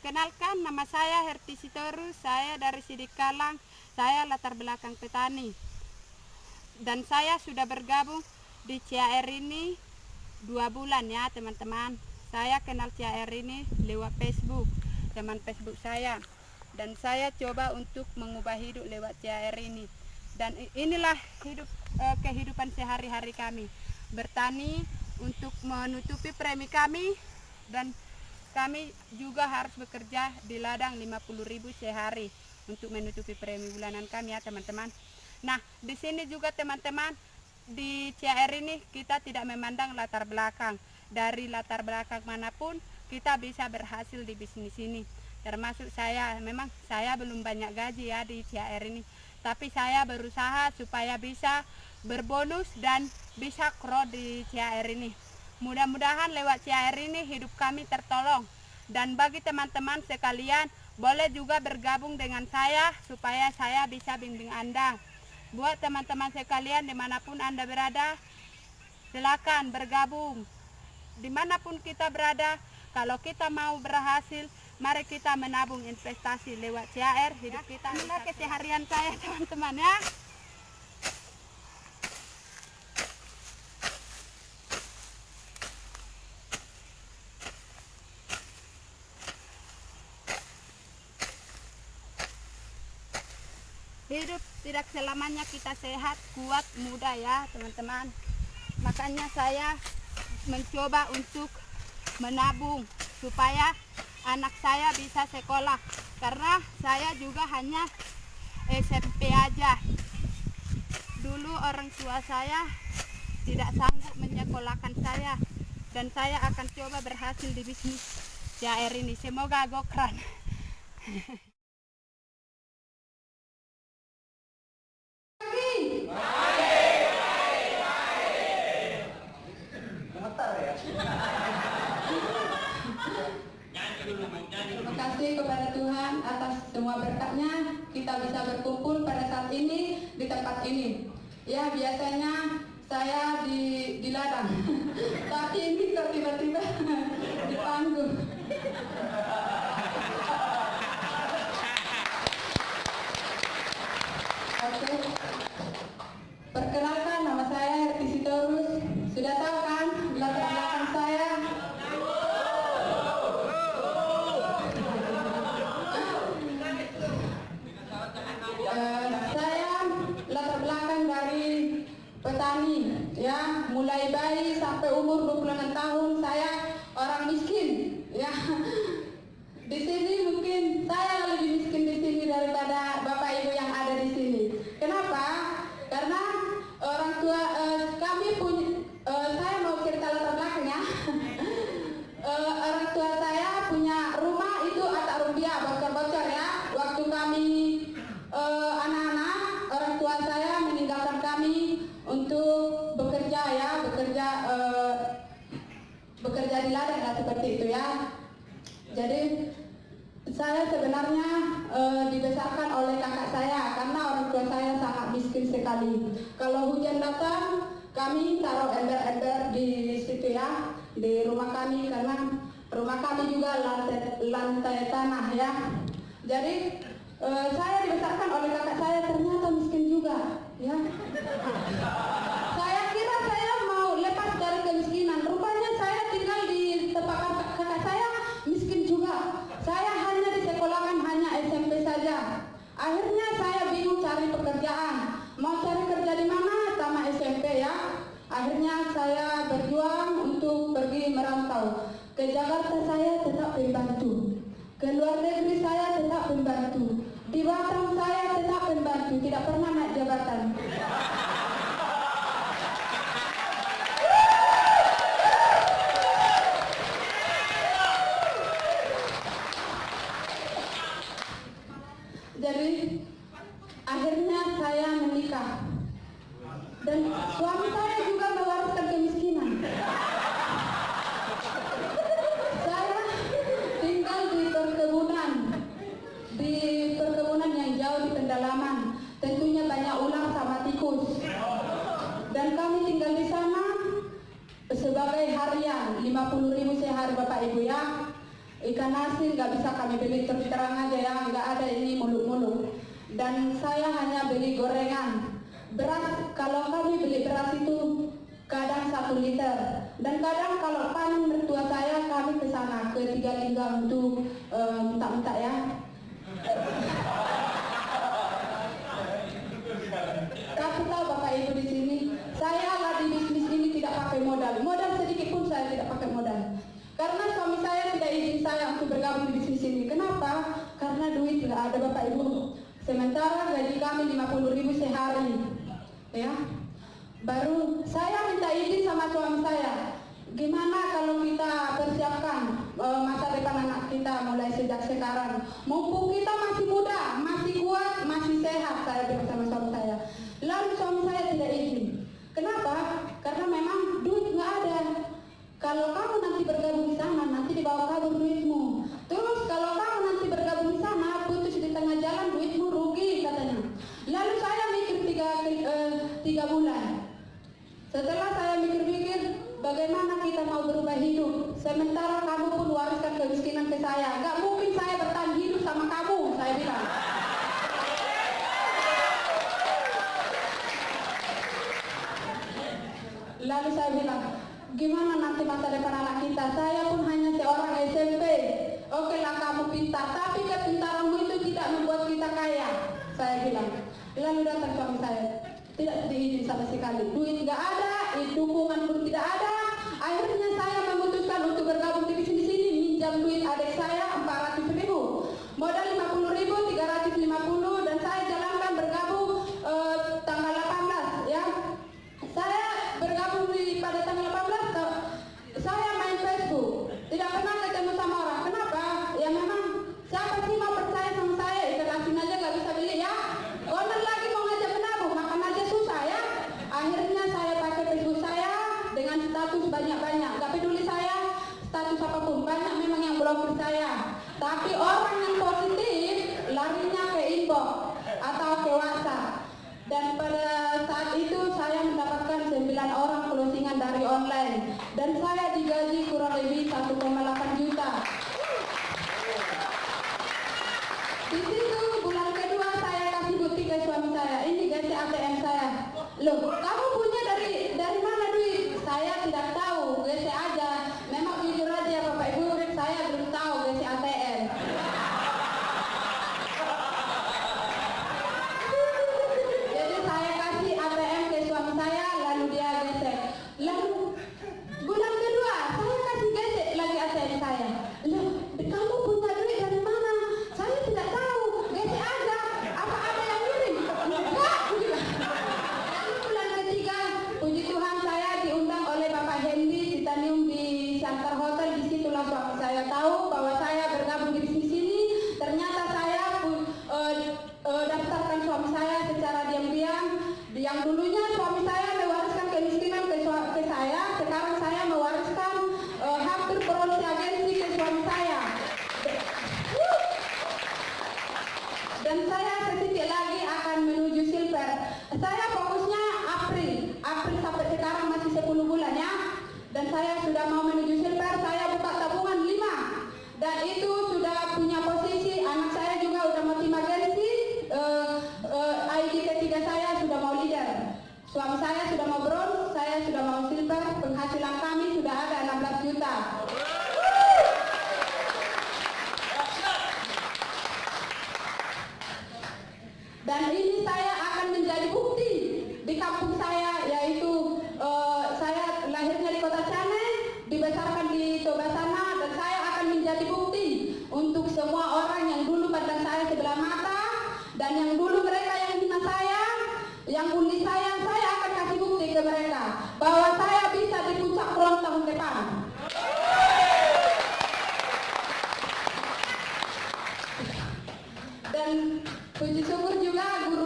Perkenalkan, nama saya Herti Sitorus, saya dari Sidikalang, saya latar belakang petani. Dan saya sudah bergabung di CAR ini 2 bulan ya teman-teman. Saya kenal CAR ini lewat Facebook, teman Facebook saya. Dan saya coba untuk mengubah hidup lewat CAR ini. Dan inilah kehidupan sehari-hari kami. Bertani untuk menutupi premi kami, dan kami juga harus bekerja di ladang 50.000 sehari untuk menutupi premi bulanan kami ya teman-teman. Nah, di sini juga teman-teman, di CAR ini kita tidak memandang latar belakang. Dari latar belakang manapun kita bisa berhasil di bisnis ini. Termasuk saya, memang saya belum banyak gaji ya di CAR ini, tapi saya berusaha supaya bisa berbonus dan bisa grow di CAR ini. Mudah-mudahan lewat CAR ini hidup kami tertolong. Dan bagi teman-teman sekalian, boleh juga bergabung dengan saya supaya saya bisa bimbing Anda. Buat teman-teman sekalian dimanapun Anda berada, silakan bergabung. Dimanapun kita berada, kalau kita mau berhasil, mari kita menabung investasi lewat CAR. Hidup kita inilah keseharian saya teman-teman ya. Hidup tidak selamanya kita sehat, kuat, muda ya teman-teman. Makanya saya mencoba untuk menabung supaya anak saya bisa sekolah. Karena saya juga hanya SMP aja. Dulu orang tua saya tidak sanggup menyekolahkan saya. Dan saya akan coba berhasil di bisnis CAR ini. Semoga gokran. Terima kasih kepada Tuhan atas semua berkatnya kita bisa berkumpul pada saat ini di tempat ini. Ya, biasanya saya di ladang, tapi ini kok tiba-tiba di panggung. Oke. Perkenalkan, nama saya Herti Sitorus. Sudah tahu kan latar belakang saya? Saya latar belakang dari petani ya, mulai bayi sampai umur 26 tahun saya orang miskin ya. Di sini mungkin saya lebih miskin di sini daripada Bapak Ibu yang ada di sini. Kenapa? Karena orang tua kami punya, saya mau cerita latar belakangnya. Orang tua saya punya rumah itu atap rupiah bocor-bocor ya. Waktu kami anak-anak, orang tua saya meninggalkan kami untuk bekerja ya, bekerja di ladang lah seperti itu ya. Jadi saya sebenarnya dibesarkan oleh kakak saya karena orang tua saya sangat miskin sekali. Kalau hujan datang, kami taruh ember-ember di situ ya, di rumah kami, karena rumah kami juga lantai tanah ya. Jadi saya dibesarkan oleh kakak saya, ternyata miskin juga ya. Saya kira saya mau lepas dari kemiskinan, rupanya saya tinggal di tempat kakak saya miskin juga. Saya hanya disekolahkan hanya SMP saja. Akhirnya saya bingung cari pekerjaan. Mau cari kerja di mana? Tamat SMP ya. Akhirnya saya berjuang untuk pergi merantau. Ke Jakarta saya tetap membantu. Ke luar negeri saya tetap membantu. Di Batam saya tetap membantu. Tidak pernah naik jabatan. Jadi akhirnya saya menikah dan suami saya juga mewariskan kemiskinan. Saya tinggal di perkebunan yang jauh di pedalaman, tentunya banyak ular sama tikus. Dan kami tinggal di sana sebagai harian 50.000 sehari Bapak Ibu ya. Ikan asin nggak bisa kami beli, terus terang aja ya, nggak ada ini muluk-muluk. Dan saya hanya beli gorengan. Beras, kalau kami beli beras itu kadang 1 liter. Dan kadang kalau panen mertua saya, kami ke sana ke Tiga Linggang untuk minta-minta ya. Tapi tahu Bapak Ibu di sini, saya lah di bisnis ini tidak pakai modal. Modal sedikit pun saya tidak pakai modal. Karena suami saya tidak izin saya untuk bergabung di bisnis ini. Kenapa? Karena duit tidak ada Bapak Ibu. Sementara gaji kami 50.000 sehari. Ya. Baru saya minta izin sama suami saya. Gimana kalau kita persiapkan masa depan anak kita mulai sejak sekarang? Mumpung kita masih muda, masih kuat, masih sehat, saya bilang sama suami saya. Lalu suami saya tidak izin. Kenapa? Karena memang duit nggak ada. Kalau kamu nanti bergabung di sana, nanti dibawa kabur duitmu. Terus kalau kamu nanti bergabung di sana, putus di tengah jalan, duitmu rugi katanya. Lalu saya mikir 3 bulan. Setelah saya mikir-mikir, bagaimana kita mau berubah hidup? Sementara kamu pun wariskan kemiskinan ke saya. Gak mungkin saya bertahan hidup sama kamu, saya bilang. Lalu saya bilang, gimana nanti masa depan anak kita? Saya pun hanya seorang SMP. Oke lah kamu pintar, tapi kepintaranmu itu tidak membuat kita kaya, saya bilang. Lalu datang suami saya, tidak diizin sama sekali. Duit tidak ada, dukungan pun tidak ada. Akhirnya saya memutuskan untuk bergabung di bisnis ini, minjam duit adik saya 400.000, modal 50.000, 350, dan saya jalankan bergabung tanggal 18 ya. Saya bergabung pada tanggal 18, saya main Facebook, tidak pernah ketemu sama orang. Kenapa? Ya memang siapa sih mau percaya sama saya? Ikan asin aja nggak bisa beli ya. Owner lagi mau ngajak menabung, makan aja susah ya. Akhirnya saya pakai Facebook saya dengan status banyak-banyak. Gak peduli saya status apapun, banyak memang yang blokir saya. Tapi orang yang positif larinya ke inbox atau ke WhatsApp. Dan pada saat itu saya mendapatkan 9 orang closingan dari online. Dan saya digaji kurang lebih 1,8 juta. Di situ bulan kedua saya kasih bukti ke suami saya. Ini gaji ATM saya. Loh, kamu punya dari mana duit? Saya tidak tahu, gaji aja. Memang jujur aja Bapak Ibu, saya belum tahu gaji ATM. Jadi saya kasih ATM ke suami saya, lalu dia gesek. Lalu bulan kedua saya kasih gesek lagi ATM saya. Loh, kamu punya duit dari mana? Saya tidak tahu, gesek aja. Apa ada yang ngirim? Enggak, bulan ketiga, puji Tuhan saya diundang oleh Bapak Hendy Titanium di Center Hotel. Disitulah suami saya tahu bahwa saya bergabung di bisnis ini. Ternyata saya daftarkan suami saya secara diam-diam. Yang dulunya suami saya mewariskan kemiskinan ke saya, sekarang saya mewariskan hampir produksi agensi ke suami saya. Dan saya sedikit lagi akan menuju silver. Saya fokusnya April sampai sekarang masih 10 bulan ya. Dan saya sudah mau menuju silver. Saya buka tabungan 5. Dan itu sudah punya posisi. Anak saya juga udah mau tim agensi. ID ketiga saya sudah mau leader. Suami saya sudah mau bronze, saya sudah mau silver. Penghasilan kami sudah ada 16 juta. Dan ini saya akan menjadi bukti di kampung saya, yaitu saya lahirnya di Kota Cane, dibesarkan di Tobasana, dan saya akan menjadi bukti untuk semua orang yang dulu pandang saya sebelah mata, dan yang dulu mereka yang hina saya, yang bully saya akan kasih bukti ke mereka bahwa saya bisa di puncak front tahun depan. Dan puji syukur juga guru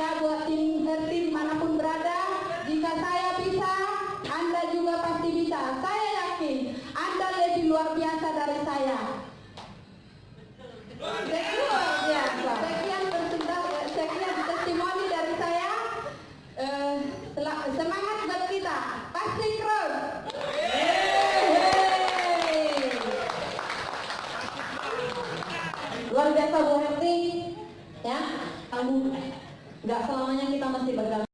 ya buat tim Herti dimanapun berada. Jika saya bisa, Anda juga pasti bisa. Saya yakin Anda lebih luar biasa dari saya. Luar biasa. Sekian testimoni dari saya. Semangat buat kita. Pasti terus. Luar biasa Bu Herti, ya. Kamu nggak selamanya kita mesti bergantung.